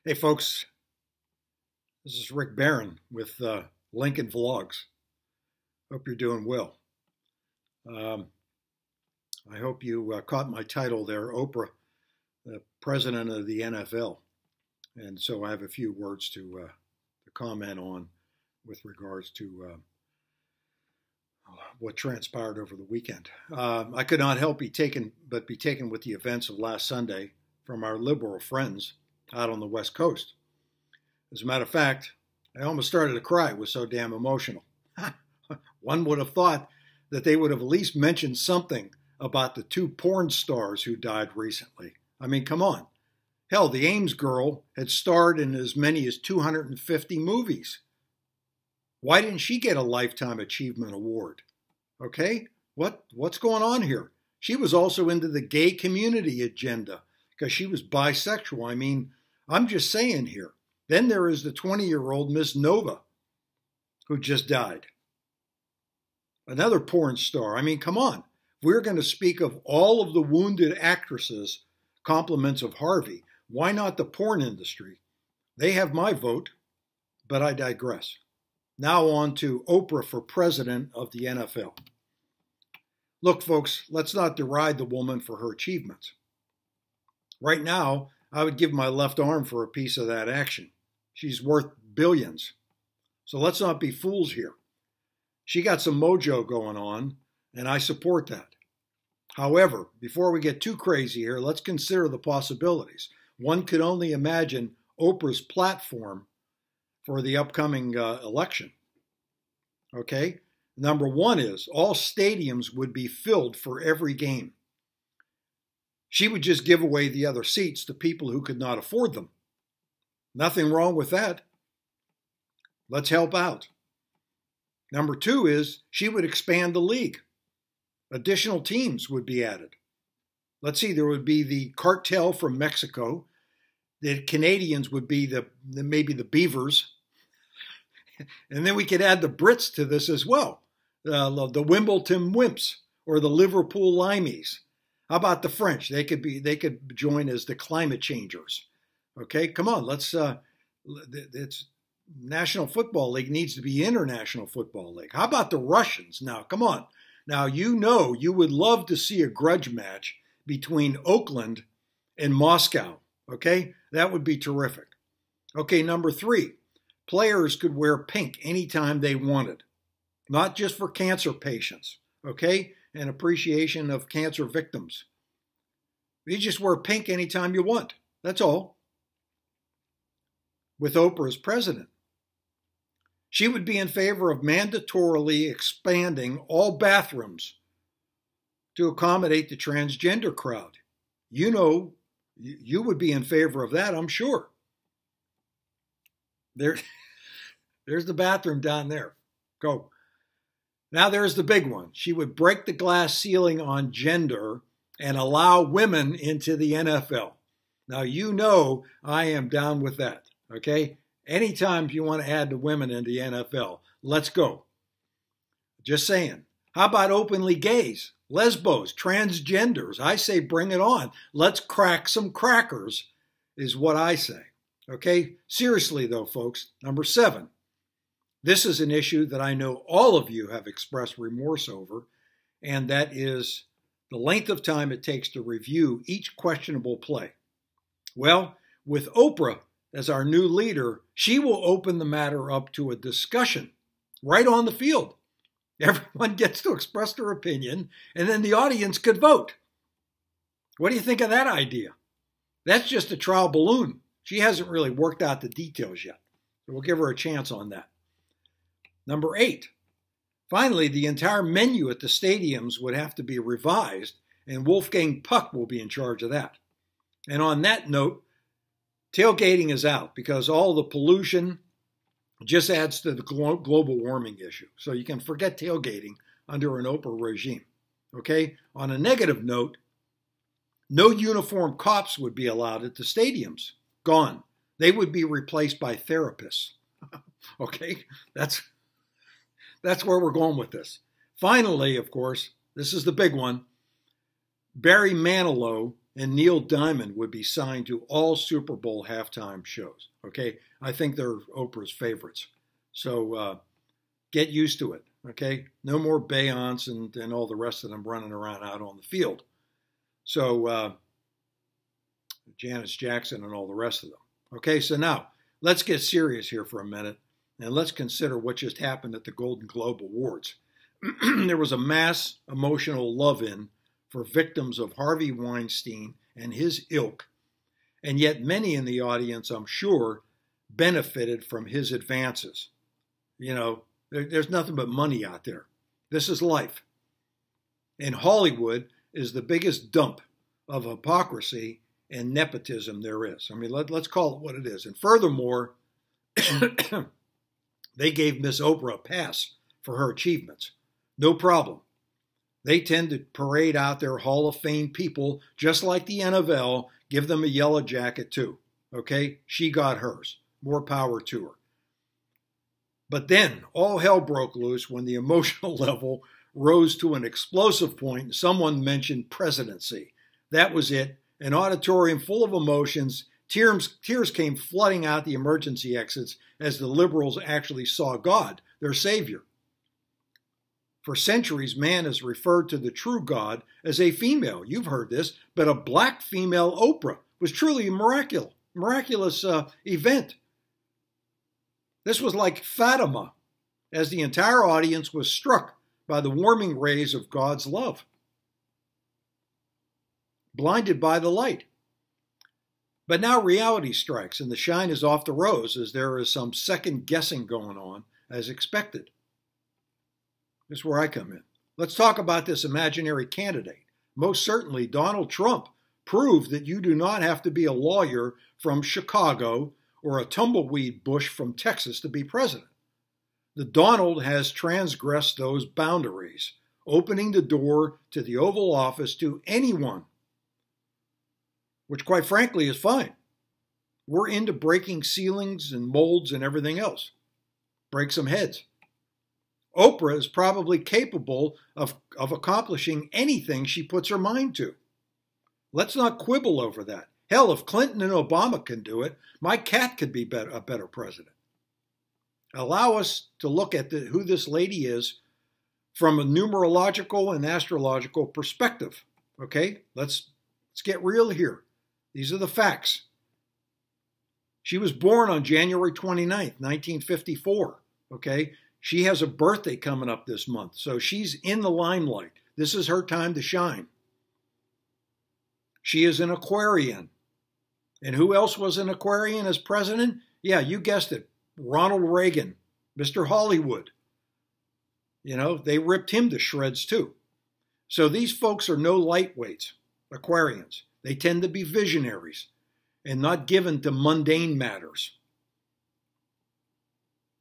Hey folks, this is Rick Barron with Lincoln Vlogs. Hope you're doing well. I hope you caught my title there, OPRAH, the president of the NFL. And so I have a few words to comment on with regards to what transpired over the weekend. I could not help be taken with the events of last Sunday from our liberal friends out on the West Coast. As a matter of fact, I almost started to cry. It was so damn emotional. One would have thought that they would have at least mentioned something about the two porn stars who died recently. I mean, come on. Hell, the Ames girl had starred in as many as 250 movies. Why didn't she get a Lifetime Achievement Award? Okay, what's going on here? She was also into the gay community agenda because she was bisexual. I mean, I'm just saying here. Then there is the 20-year-old Miss Nova who just died. Another porn star. I mean, come on. We're going to speak of all of the wounded actresses, compliments of Harvey. Why not the porn industry? They have my vote, but I digress. Now on to OPRAH for president of the NFL. Look, folks, let's not deride the woman for her achievements. Right now, I would give my left arm for a piece of that action. She's worth billions. So let's not be fools here. She got some mojo going on, and I support that. However, before we get too crazy here, let's consider the possibilities. One could only imagine OPRAH's platform for the upcoming election. Okay? Number one is all stadiums would be filled for every game. She would just give away the other seats to people who could not afford them. Nothing wrong with that. Let's help out. Number two is she would expand the league. Additional teams would be added. Let's see, there would be the cartel from Mexico. The Canadians would be maybe the Beavers. And then we could add the Brits to this as well. The Wimbledon Wimps or the Liverpool Limeys. How about the French? They could join as the climate changers. Okay, come on, it's National Football League needs to be International Football League. How about the Russians? Now, come on. Now, you know you would love to see a grudge match between Oakland and Moscow. Okay, that would be terrific. Okay, number three, players could wear pink anytime they wanted, not just for cancer patients. Okay, and appreciation of cancer victims. You just wear pink anytime you want. That's all. With OPRAH as president. She would be in favor of mandatorily expanding all bathrooms to accommodate the transgender crowd. You know, you would be in favor of that, I'm sure. There's the bathroom down there. Go. Now there's the big one. She would break the glass ceiling on gender and allow women into the NFL. Now you know I am down with that. Okay? Anytime you want to add the women in the NFL, let's go. Just saying. How about openly gays, lesbos, transgenders? I say bring it on. Let's crack some crackers is what I say. Okay? Seriously though, folks. Number 7. This is an issue that I know all of you have expressed remorse over, and that is the length of time it takes to review each questionable play. Well, with OPRAH as our new leader, she will open the matter up to a discussion right on the field. Everyone gets to express their opinion, and then the audience could vote. What do you think of that idea? That's just a trial balloon. She hasn't really worked out the details yet. So we'll give her a chance on that. Number 8. Finally, the entire menu at the stadiums would have to be revised, and Wolfgang Puck will be in charge of that. And on that note, tailgating is out because all the pollution just adds to the global warming issue. So you can forget tailgating under an OPRAH regime. Okay? On a negative note, no uniformed cops would be allowed at the stadiums. Gone. They would be replaced by therapists. Okay? That's where we're going with this. Finally, of course, this is the big one. Barry Manilow and Neil Diamond would be signed to all Super Bowl halftime shows. Okay, I think they're Oprah's favorites. So get used to it. Okay, no more Beyonce and all the rest of them running around out on the field. So Janis Jackson and all the rest of them. Okay, so now let's get serious here for a minute and let's consider what just happened at the Golden Globe Awards. There was a mass emotional love-in for victims of Harvey Weinstein and his ilk, and yet many in the audience, I'm sure, benefited from his advances. You know, there's nothing but money out there. This is life. And Hollywood is the biggest dump of hypocrisy and nepotism there is. I mean, let's call it what it is. And furthermore, they gave Miss Oprah a pass for her achievements. No problem. They tend to parade out their Hall of Fame people, just like the NFL, give them a yellow jacket too. Okay? She got hers. More power to her. But then all hell broke loose when the emotional level rose to an explosive point and someone mentioned presidency. That was it. An auditorium full of emotions. Tears came flooding out the emergency exits as the liberals actually saw God, their savior. For centuries, man has referred to the true God as a female. You've heard this, but a black female Oprah was truly a miraculous event. This was like Fatima, as the entire audience was struck by the warming rays of God's love, blinded by the light. But now reality strikes, and the shine is off the rose as there is some second guessing going on as expected. This is where I come in. Let's talk about this imaginary candidate. Most certainly, Donald Trump proved that you do not have to be a lawyer from Chicago or a tumbleweed bush from Texas to be president. The Donald has transgressed those boundaries, opening the door to the Oval Office to anyone, which quite frankly is fine. We're into breaking ceilings and molds and everything else. Break some heads. Oprah is probably capable of accomplishing anything she puts her mind to. Let's not quibble over that. Hell, if Clinton and Obama can do it, my cat could be a better president. Allow us to look at who this lady is from a numerological and astrological perspective. Okay, let's get real here. These are the facts. She was born on January 29th, 1954. Okay, she has a birthday coming up this month, so she's in the limelight. This is her time to shine. She is an Aquarian. And who else was an Aquarian as president? Yeah, you guessed it. Ronald Reagan, Mr. Hollywood. You know, they ripped him to shreds too. So these folks are no lightweights, Aquarians. They tend to be visionaries and not given to mundane matters.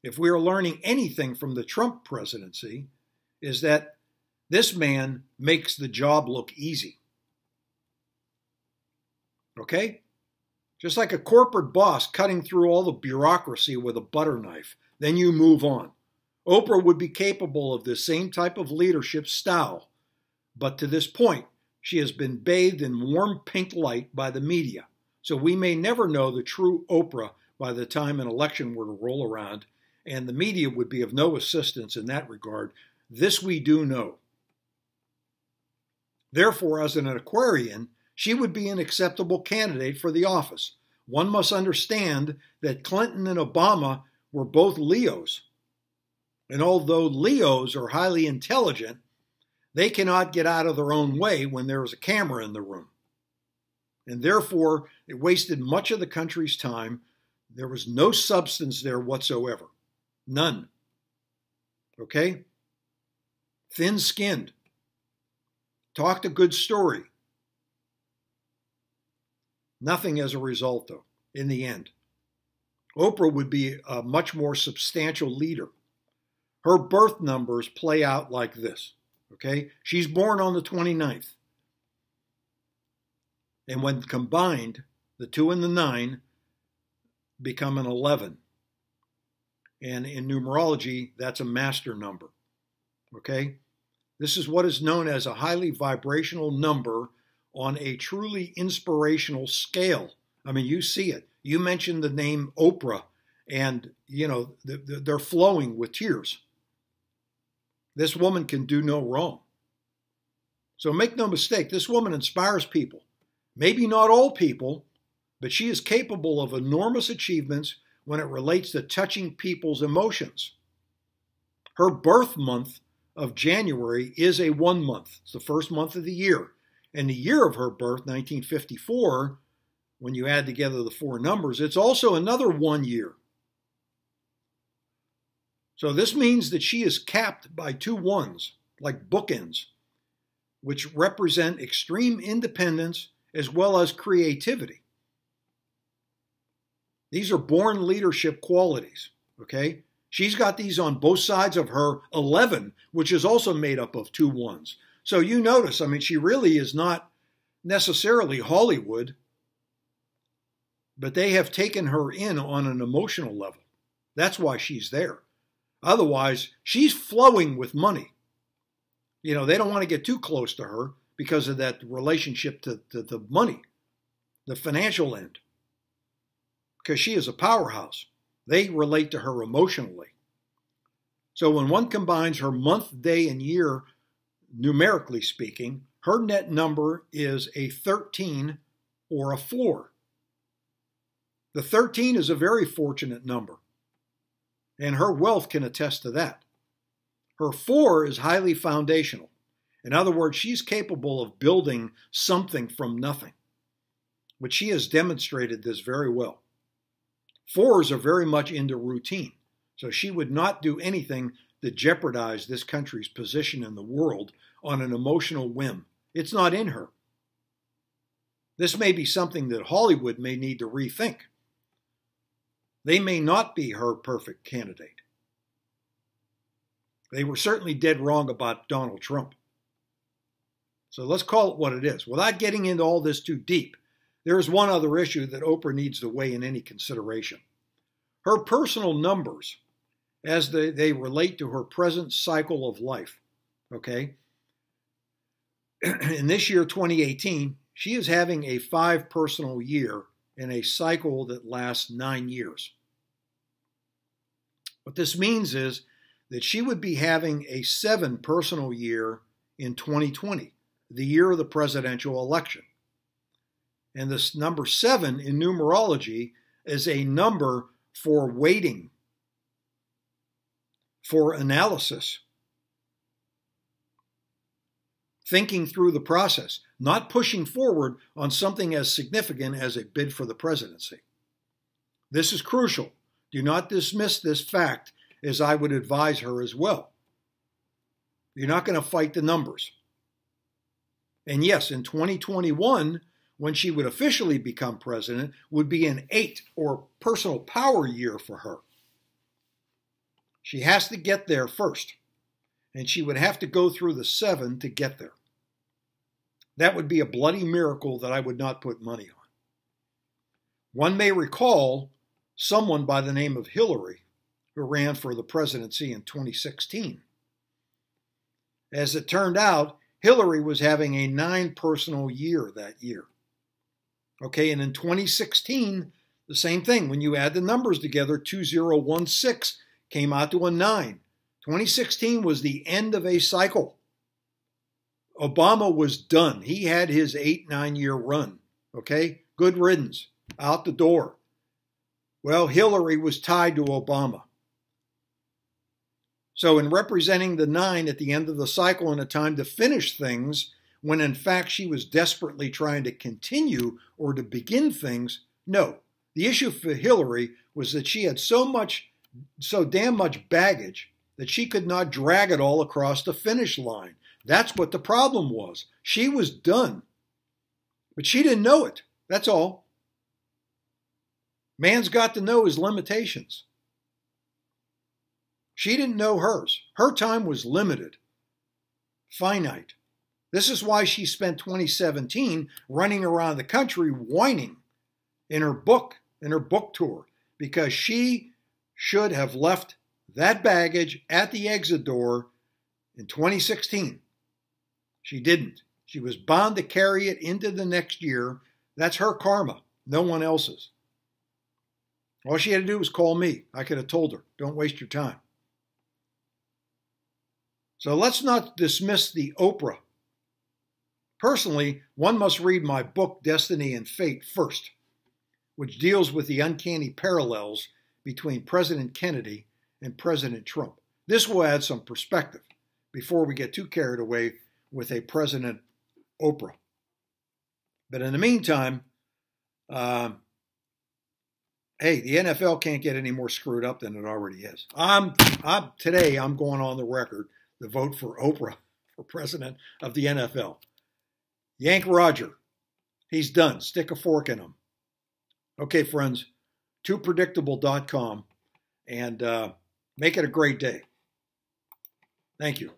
If we are learning anything from the Trump presidency, is that this man makes the job look easy. Okay? Just like a corporate boss cutting through all the bureaucracy with a butter knife, then you move on. Oprah would be capable of this same type of leadership style, but to this point, she has been bathed in warm pink light by the media, so we may never know the true Oprah by the time an election were to roll around, and the media would be of no assistance in that regard. This we do know. Therefore, as an Aquarian, she would be an acceptable candidate for the office. One must understand that Clinton and Obama were both Leos. And although Leos are highly intelligent, they cannot get out of their own way when there is a camera in the room. And therefore, it wasted much of the country's time. There was no substance there whatsoever. None. Okay? Thin-skinned. Talked a good story. Nothing as a result, though, in the end. Oprah would be a much more substantial leader. Her birth numbers play out like this, okay? She's born on the 29th. And when combined, the 2 and the 9 become an 11. And in numerology, that's a master number, okay? This is what is known as a highly vibrational number on a truly inspirational scale. I mean, you see it. You mentioned the name Oprah, and, you know, they're flowing with tears. This woman can do no wrong. So make no mistake, this woman inspires people. Maybe not all people, but she is capable of enormous achievements when it relates to touching people's emotions. Her birth month of January is a 1 month. It's the first month of the year. And the year of her birth, 1954, when you add together the 4 numbers, it's also another 1 year. So this means that she is capped by 2 ones, like bookends, which represent extreme independence as well as creativity. These are born leadership qualities, okay? She's got these on both sides of her 11, which is also made up of 2 ones. So you notice, I mean, she really is not necessarily Hollywood, but they have taken her in on an emotional level. That's why she's there. Otherwise, she's flowing with money. You know, they don't want to get too close to her because of that relationship to the money, the financial end, because she is a powerhouse. They relate to her emotionally. So when one combines her month, day, and year, numerically speaking, her net number is a 13 or a 4. The 13 is a very fortunate number, and her wealth can attest to that. Her 4 is highly foundational. In other words, she's capable of building something from nothing, which she has demonstrated this very well. 4s are very much into routine, so she would not do anything that jeopardized this country's position in the world on an emotional whim. It's not in her. This may be something that Hollywood may need to rethink. They may not be her perfect candidate. They were certainly dead wrong about Donald Trump. So let's call it what it is. Without getting into all this too deep, there is one other issue that Oprah needs to weigh in any consideration. Her personal numbers, as they relate to her present cycle of life, okay? In this year, 2018, she is having a 5 personal year in a cycle that lasts 9 years. What this means is that she would be having a 7 personal year in 2020, the year of the presidential election. And this number 7 in numerology is a number for waiting, for analysis, thinking through the process, not pushing forward on something as significant as a bid for the presidency. This is crucial. Do not dismiss this fact, as I would advise her as well. You're not going to fight the numbers. And yes, in 2021, when she would officially become president, would be an 8 or personal power year for her. She has to get there first, and she would have to go through the 7 to get there. That would be a bloody miracle that I would not put money on. One may recall someone by the name of Hillary, who ran for the presidency in 2016. As it turned out, Hillary was having a 9 personal year that year. Okay, and in 2016, the same thing. When you add the numbers together, 2016 came out to a 9. 2016 was the end of a cycle. Obama was done. He had his 8-9 year run. Okay, good riddance, out the door. Well, Hillary was tied to Obama. So in representing the 9 at the end of the cycle and a time to finish things, when in fact she was desperately trying to continue or to begin things, no. The issue for Hillary was that she had so damn much baggage that she could not drag it all across the finish line. That's what the problem was. She was done. But she didn't know it. That's all. Man's got to know his limitations. She didn't know hers. Her time was limited, finite. This is why she spent 2017 running around the country whining in her book tour, because she should have left that baggage at the exit door in 2016. She didn't. She was bound to carry it into the next year. That's her karma, no one else's. All she had to do was call me. I could have told her, don't waste your time. So let's not dismiss the OPRAH. Personally, one must read my book, Destiny and Fate, first, which deals with the uncanny parallels between President Kennedy and President Trump. This will add some perspective before we get too carried away with a President OPRAH. But in the meantime, hey, the NFL can't get any more screwed up than it already is. Today I'm going on the record to vote for OPRAH for president of the NFL. Yank Roger. He's done. Stick a fork in him. Okay, friends, toopredictable.com, and make it a great day. Thank you.